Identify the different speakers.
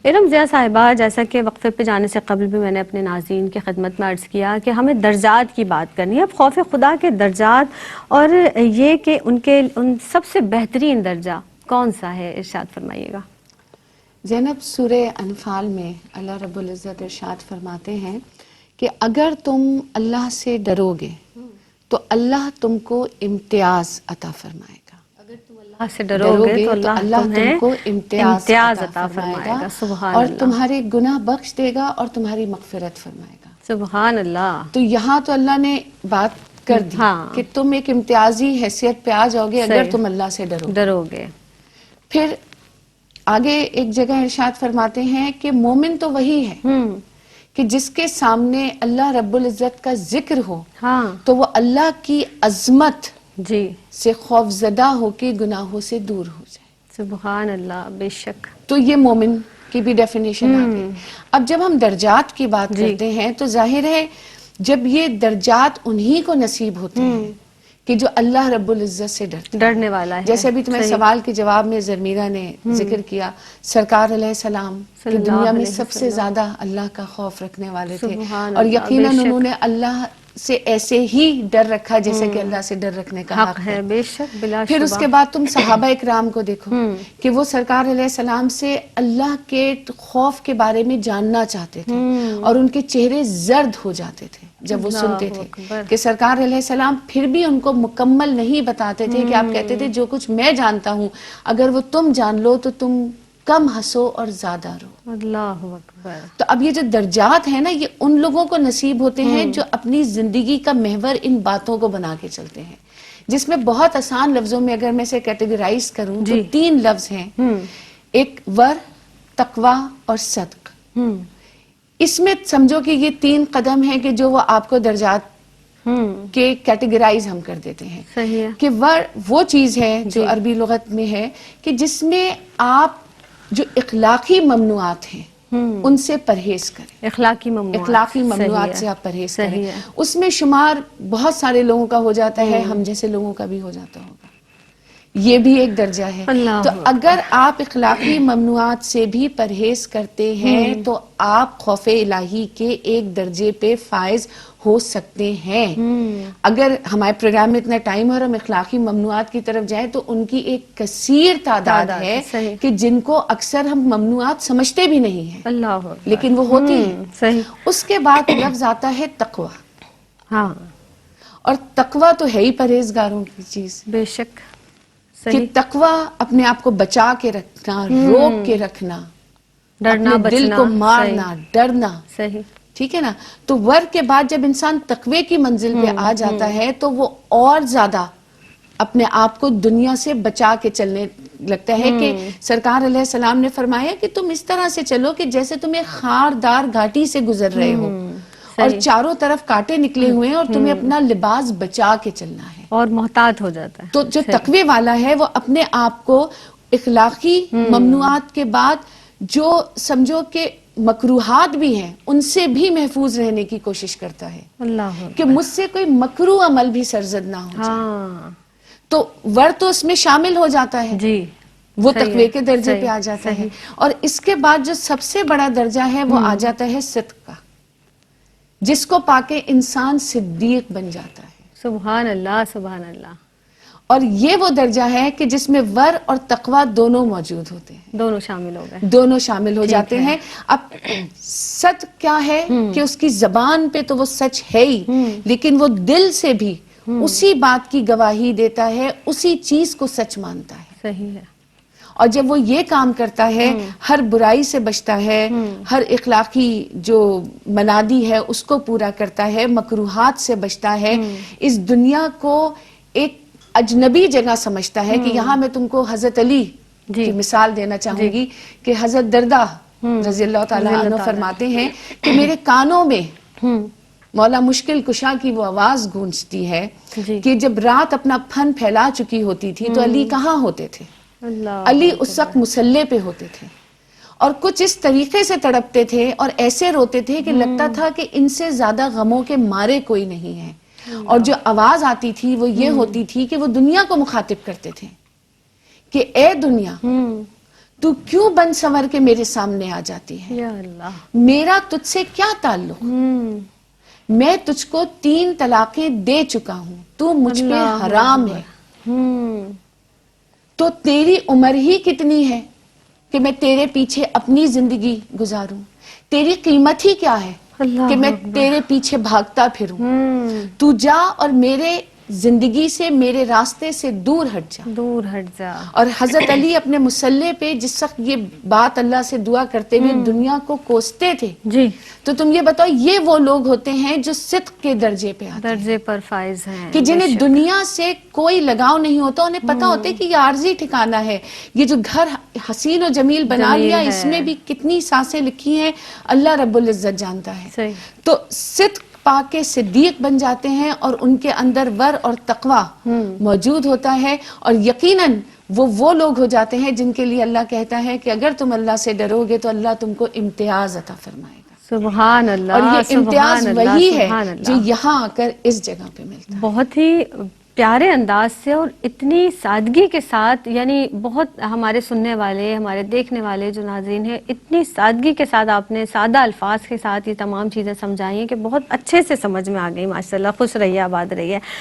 Speaker 1: ارم ضیاء صاحبہ، جیسا کہ وقفے پہ جانے سے قبل بھی میں نے اپنے ناظرین کی خدمت میں عرض کیا کہ ہمیں درجات کی بات کرنی ہے. اب خوف خدا کے درجات اور یہ کہ ان سب سے بہترین درجہ کون سا ہے، ارشاد فرمائیے گا.
Speaker 2: زینب، سورہ انفال میں اللہ رب العزت ارشاد فرماتے ہیں کہ اگر تم اللہ سے ڈرو گے تو اللہ تم کو امتیاز عطا فرمائے گا.
Speaker 1: اگر تم اللہ سے ڈرو گے تو اللہ
Speaker 2: تم
Speaker 1: تمہیں
Speaker 2: کو امتیاز
Speaker 1: عطا فرمائے گا. سبحان
Speaker 2: اور
Speaker 1: اللہ،
Speaker 2: تمہارے گناہ بخش دے گا اور تمہاری مغفرت فرمائے گا.
Speaker 1: سبحان اللہ.
Speaker 2: تو یہاں تو اللہ نے بات کر دی
Speaker 1: ہاں،
Speaker 2: کہ تم ایک امتیازی حیثیت پہ آ جاؤ گے اگر
Speaker 1: صحیح،
Speaker 2: تم اللہ سے
Speaker 1: ڈرو گے.
Speaker 2: پھر آگے ایک جگہ ارشاد فرماتے ہیں کہ مومن تو وہی ہے کہ جس کے سامنے اللہ رب العزت کا ذکر ہو
Speaker 1: ہاں
Speaker 2: تو وہ اللہ کی عظمت
Speaker 1: جی،
Speaker 2: سے خوف زدہ ہو کے گناہوں سے دور ہو جائے.
Speaker 1: سبحان اللہ. بے شک.
Speaker 2: تو یہ مومن کی بھی ڈیفینیشن آ گئی. اب جب ہم درجات کی بات
Speaker 1: جی،
Speaker 2: کرتے ہیں تو ظاہر ہے جب یہ درجات انہی کو نصیب ہوتے ہیں کہ جو اللہ رب العزت سے
Speaker 1: ڈرنے والا ہے.
Speaker 2: جیسے ابھی تمہیں
Speaker 1: صحیح.
Speaker 2: سوال کے جواب میں زرمیرہ نے ذکر کیا سرکار علیہ السلام
Speaker 1: صلی
Speaker 2: کہ دنیا
Speaker 1: اللہ
Speaker 2: میں
Speaker 1: علیہ
Speaker 2: سب سے
Speaker 1: وسلم.
Speaker 2: زیاداً اللہ کا خوف رکھنے والے تھے
Speaker 1: سبحان
Speaker 2: اور
Speaker 1: اللہ.
Speaker 2: یقیناً
Speaker 1: بے
Speaker 2: انہوں
Speaker 1: شک.
Speaker 2: نے اللہ سے ایسے ہی ڈر رکھا جیسے کہ اللہ سے ڈر رکھنے کا حق ہے.
Speaker 1: بے شک، بلا
Speaker 2: پھر اس
Speaker 1: شبہ.
Speaker 2: کے بعد تم صحابہ اکرام کو دیکھو کہ وہ سرکار علیہ السلام سے اللہ کے خوف کے بارے میں جاننا چاہتے تھے اور ان کے چہرے زرد ہو جاتے تھے جب وہ سنتے
Speaker 1: اللہ
Speaker 2: تھے
Speaker 1: اکبر.
Speaker 2: کہ سرکار علیہ السلام پھر بھی ان کو مکمل نہیں بتاتے تھے کہ آپ کہتے تھے جو کچھ میں جانتا ہوں اگر وہ تم جان لو تو تم کم ہنسو اور زیادہ رو.
Speaker 1: اللہ اکبر.
Speaker 2: تو اب یہ جو درجات ہیں نا یہ ان لوگوں کو نصیب ہوتے ہیں جو اپنی زندگی کا محور ان باتوں کو بنا کے چلتے ہیں، جس میں بہت آسان لفظوں میں اگر میں اسے کیٹیگرائز کروں تو 3 لفظ ہیں. ایک ور، تقوی اور صدق. اس میں سمجھو کہ یہ 3 قدم ہیں کہ جو وہ آپ کو درجات کے کیٹیگرائز ہم کر دیتے ہیں.
Speaker 1: صحیح ہے.
Speaker 2: کہ وہ چیز ہے جو عربی لغت میں ہے کہ جس میں آپ جو اخلاقی ممنوعات ہیں ان سے پرہیز کریں.
Speaker 1: اخلاقی
Speaker 2: ممنوعات سے آپ پرہیز کریں. اس میں شمار بہت سارے لوگوں کا ہو جاتا ہے، ہم جیسے لوگوں کا بھی ہو جاتا ہوگا. یہ بھی ایک درجہ ہے. تو اگر آپ اخلاقی ممنوعات سے بھی پرہیز کرتے ہیں تو آپ خوف الہی کے ایک درجے پہ فائز ہو سکتے ہیں. اگر ہمارے پروگرام میں اتنا ٹائم اور ہم اخلاقی ممنوعات کی طرف جائیں تو ان کی ایک کثیر تعداد ہے کہ جن کو اکثر ہم ممنوعات سمجھتے بھی نہیں ہیں
Speaker 1: اللہ
Speaker 2: لیکن وہ ہوتی ہیں.
Speaker 1: صحیح.
Speaker 2: اس کے بعد لفظ آتا ہے تقوی.
Speaker 1: ہاں،
Speaker 2: اور تقوی تو ہے ہی پرہیزگاروں کی چیز.
Speaker 1: بے شک.
Speaker 2: کہ تقوی اپنے آپ کو بچا کے رکھنا، روک کے رکھنا،
Speaker 1: ڈرنا،
Speaker 2: اپنے دل کو مارنا، ڈرنا.
Speaker 1: صحیح.
Speaker 2: ٹھیک ہے نا. تو ور کے بعد جب انسان تقوی کی منزل پہ آ جاتا ہے تو وہ اور زیادہ اپنے آپ کو دنیا سے بچا کے چلنے لگتا ہے. کہ سرکار علیہ السلام نے فرمایا کہ تم اس طرح سے چلو کہ جیسے تم ایک خاردار گھاٹی سے گزر رہے ہو اور چاروں طرف کانٹے نکلے ہوئے ہیں اور تمہیں اپنا لباس بچا کے چلنا ہے
Speaker 1: اور محتاط ہو جاتا ہے.
Speaker 2: تو جو تقوی والا ہے وہ اپنے آپ کو اخلاقی ممنوعات کے بعد جو سمجھو کہ مکروہات بھی ہیں ان سے بھی محفوظ رہنے کی کوشش کرتا ہے.
Speaker 1: اللہ
Speaker 2: کہ مجھ سے کوئی مکروہ عمل بھی سرزد نہ ہو جائے. تو ور تو اس میں شامل ہو جاتا ہے،
Speaker 1: جی،
Speaker 2: وہ تقوی کے درجے پہ آ جاتا ہے. اور اس کے بعد جو سب سے بڑا درجہ ہے وہ آ جاتا ہے صدق کا، جس کو پا کے انسان صدیق بن جاتا ہے.
Speaker 1: سبحان اللہ، سبحان اللہ.
Speaker 2: اور یہ وہ درجہ ہے کہ جس میں ور اور تقوی دونوں موجود ہوتے ہیں،
Speaker 1: دونوں شامل ہو گئے،
Speaker 2: دونوں شامل ہو جاتے ہیں. اب سچ کیا ہے کہ اس کی زبان پہ تو وہ سچ ہے ہی لیکن وہ دل سے بھی اسی بات کی گواہی دیتا ہے، اسی چیز کو سچ مانتا ہے.
Speaker 1: صحیح ہے.
Speaker 2: اور جب وہ یہ کام کرتا ہے ہر برائی سے بچتا ہے، ہر اخلاقی جو منادی ہے اس کو پورا کرتا ہے، مکروہات سے بچتا ہے، اس دنیا کو ایک اجنبی جگہ سمجھتا ہے. کہ یہاں میں تم کو حضرت علی کی مثال دینا چاہوں گی کہ حضرت دردہ رضی اللہ تعالیٰ عنہ فرماتے ہیں کہ میرے کانوں میں مولا مشکل کشا کی وہ آواز گونجتی ہے کہ جب رات اپنا پھن پھیلا چکی ہوتی تھی تو علی کہاں ہوتے تھے؟ علی اس وقت مسلح پہ ہوتے تھے اور کچھ اس طریقے سے تڑپتے تھے اور ایسے روتے تھے کہ لگتا تھا کہ ان سے زیادہ غموں کے مارے کوئی نہیں ہے. اور جو آواز آتی تھی وہ یہ ہوتی تھی کہ وہ دنیا کو مخاطب کرتے تھے کہ اے دنیا تو کیوں بن سنور کے میرے سامنے آ جاتی ہے؟
Speaker 1: یا اللہ.
Speaker 2: میرا تجھ سے کیا تعلق؟ میں تجھ کو 3 طلاقیں دے چکا ہوں، تو مجھ پہ
Speaker 1: اللہ
Speaker 2: حرام
Speaker 1: اکبر.
Speaker 2: ہے، تو تیری عمر ہی کتنی ہے کہ میں تیرے پیچھے اپنی زندگی گزاروں؟ تیری قیمت ہی کیا ہے
Speaker 1: اللہ
Speaker 2: کہ میں
Speaker 1: اکبر.
Speaker 2: تیرے پیچھے بھاگتا پھروں؟ تو جا اور میرے زندگی سے، میرے راستے سے دور ہٹ جا.
Speaker 1: دور ہٹ جا.
Speaker 2: اور حضرت علی اپنے مصلے پہ جس وقت یہ بات اللہ سے دعا کرتے ہوئے دنیا کو کوستے تھے،
Speaker 1: جی.
Speaker 2: تو تم یہ بتاؤ، یہ وہ لوگ ہوتے ہیں جو صدق کے درجے پہ آتے ہیں،
Speaker 1: درجے پر فائز ہیں،
Speaker 2: کہ
Speaker 1: بے
Speaker 2: جنہیں
Speaker 1: شک.
Speaker 2: دنیا سے کوئی لگاؤ نہیں ہوتا، انہیں پتا ہوتا ہے کہ یہ عارضی ٹھکانہ ہے، یہ جو گھر حسین و جمیل بنا
Speaker 1: جمیل
Speaker 2: لیا،
Speaker 1: ہے.
Speaker 2: اس میں بھی کتنی سانسیں لکھی ہیں اللہ رب العزت جانتا ہے.
Speaker 1: صحیح.
Speaker 2: تو صدق پا کے صدیق بن جاتے ہیں، اور ان کے اندر ور اور تقوی موجود ہوتا ہے، اور یقیناً وہ لوگ ہو جاتے ہیں جن کے لیے اللہ کہتا ہے کہ اگر تم اللہ سے ڈرو گے تو اللہ تم کو امتیاز عطا فرمائے گا.
Speaker 1: سبحان اللہ.
Speaker 2: اور یہ امتیاز
Speaker 1: سبحان اللہ.
Speaker 2: وہی ہے
Speaker 1: سبحان
Speaker 2: جو
Speaker 1: اللہ.
Speaker 2: یہاں آ کر اس جگہ پہ ملتا ہے.
Speaker 1: بہت ہی پیارے انداز سے اور اتنی سادگی کے ساتھ، یعنی بہت ہمارے سننے والے، ہمارے دیکھنے والے جو ناظرین ہیں، اتنی سادگی کے ساتھ آپ نے سادہ الفاظ کے ساتھ یہ تمام چیزیں سمجھائی ہیں کہ بہت اچھے سے سمجھ میں آ گئی. ماشاءاللہ. خوش رہیے، آباد رہیے.